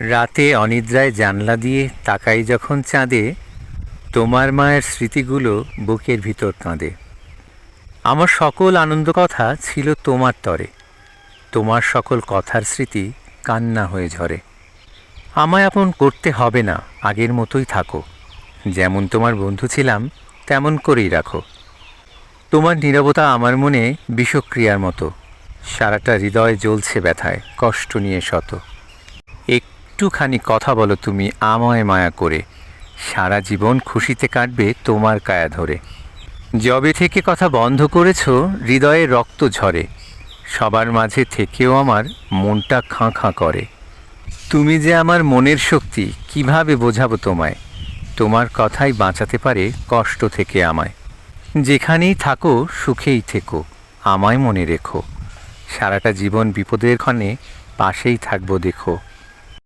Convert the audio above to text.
রাতে অনিদ্রায় জানলা দিয়ে তাকাই যখন চাঁদে, তোমার মায়ের স্মৃতিগুলো বুকের ভিতর কাঁদে। আমার সকল আনন্দ কথা ছিল তোমার তরে, তোমার সকল কথার স্মৃতি কান্না হয়ে ঝরে। আমায় আপন করতে হবে না, আগের মতোই থাকো। যেমন তোমার বন্ধু ছিলাম তেমন করেই রাখো। তোমার নীরবতা আমার মনে বিষক্রিয়ার মতো, সারাটা হৃদয় জ্বলছে ব্যথায়, কষ্ট নিয়ে শত। একটুখানি কথা বলো তুমি আমায় মায়া করে, সারা জীবন খুশিতে কাটবে তোমার কায়া ধরে। যবে থেকে কথা বন্ধ করেছো হৃদয়ে রক্ত ঝরে, সবার মাঝে থেকেও আমার মনটা খাঁ খাঁ করে। তুমি যে আমার মনের শক্তি, কিভাবে বোঝাবো তোমায়? তোমার কথাই বাঁচাতে পারে কষ্ট থেকে আমায়। যেখানেই থাকো সুখেই থেকো, আমায় মনে রেখো। সারাটা জীবন বিপদের ক্ষণে পাশেই থাকবো দেখো।